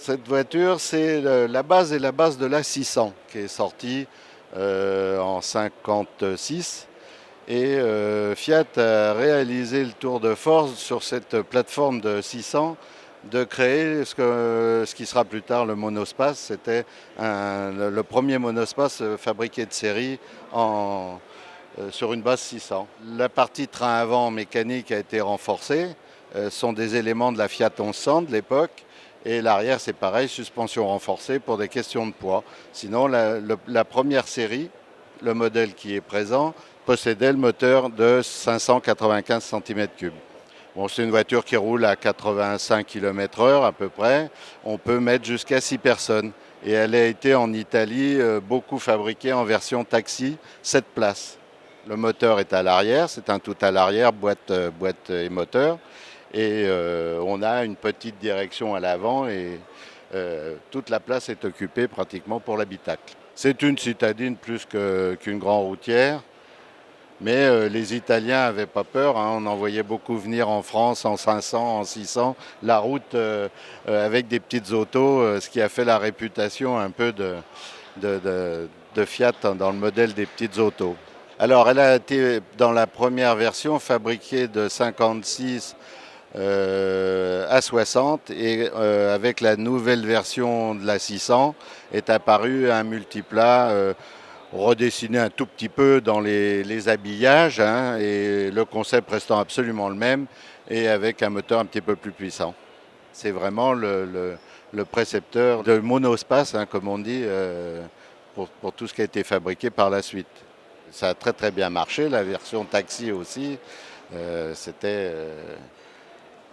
Cette voiture, c'est la base et la base de la 600 qui est sortie en 56. Et Fiat a réalisé le tour de force sur cette plateforme de 600 de créer ce qui sera plus tard le monospace. C'était le premier monospace fabriqué de série sur une base 600. La partie train avant mécanique a été renforcée. Sont des éléments de la Fiat 1100 de l'époque. Et l'arrière, c'est pareil, suspension renforcée pour des questions de poids. Sinon, la première série, le modèle qui est présent, possédait le moteur de 595 cm3. Bon, c'est une voiture qui roule à 85 km/h à peu près. On peut mettre jusqu'à 6 personnes. Et elle a été en Italie beaucoup fabriquée en version taxi, 7 places. Le moteur est à l'arrière, c'est un tout à l'arrière, boîte et moteur. Et on a une petite direction à l'avant et toute la place est occupée pratiquement pour l'habitacle. C'est une citadine plus qu'une grande routière. Mais les Italiens n'avaient pas peur, hein. On en voyait beaucoup venir en France en 500, en 600. La route avec des petites autos, ce qui a fait la réputation un peu de Fiat dans le modèle des petites autos. Alors, elle a été dans la première version fabriquée de 56 à 60 et avec la nouvelle version de la 600 est apparu un multiplat redessiné un tout petit peu dans les habillages, hein, et le concept restant absolument le même et avec un moteur un petit peu plus puissant. C'est vraiment le précepteur de monospace, hein, comme on dit, pour tout ce qui a été fabriqué par la suite. Ça a très très bien marché, la version taxi aussi, c'était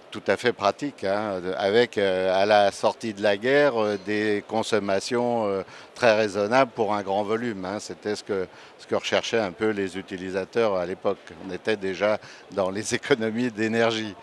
tout à fait pratique, hein, avec à la sortie de la guerre des consommations très raisonnables pour un grand volume, hein. C'était ce que recherchaient un peu les utilisateurs à l'époque. On était déjà dans les économies d'énergie.